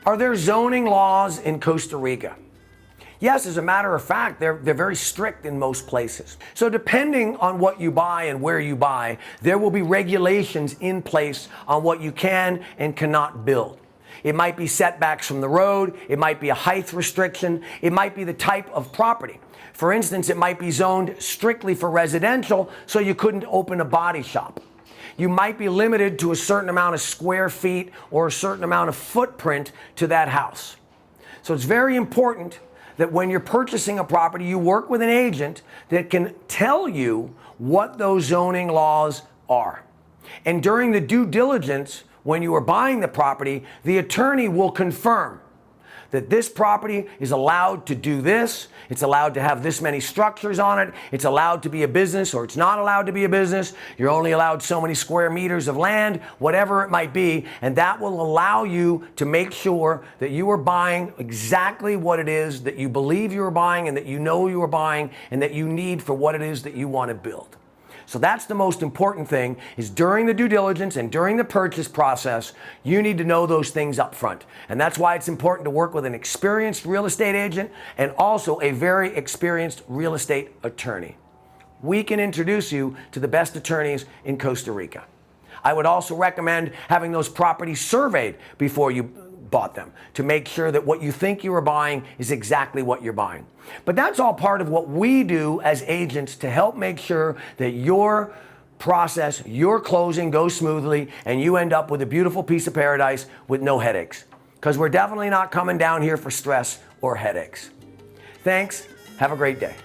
Are there zoning laws in Costa Rica? Yes, as a matter of fact, they're very strict in most places. So depending on what you buy and where you buy, there will be regulations in place on what you can and cannot build. It might be setbacks from the road, it might be a height restriction, it might be the type of property. For instance, it might be zoned strictly for residential, so you couldn't open a body shop. You might be limited to a certain amount of square feet or a certain amount of footprint to that house. So it's very important that when you're purchasing a property, you work with an agent that can tell you what those zoning laws are. And during the due diligence, when you are buying the property, the attorney will confirm that this property is allowed to do this, it's allowed to have this many structures on it, it's allowed to be a business or it's not allowed to be a business, you're only allowed so many square meters of land, whatever it might be, and that will allow you to make sure that you are buying exactly what it is that you believe you are buying and that you know you are buying and that you need for what it is that you want to build. So that's the most important thing, is during the due diligence and during the purchase process, you need to know those things up front. And that's why it's important to work with an experienced real estate agent and also a very experienced real estate attorney. We can introduce you to the best attorneys in Costa Rica. I would also recommend having those properties surveyed before you bought them to make sure that what you think you are buying is exactly what you're buying. But that's all part of what we do as agents to help make sure that your process, your closing goes smoothly and you end up with a beautiful piece of paradise with no headaches. Because we're definitely not coming down here for stress or headaches. Thanks. Have a great day.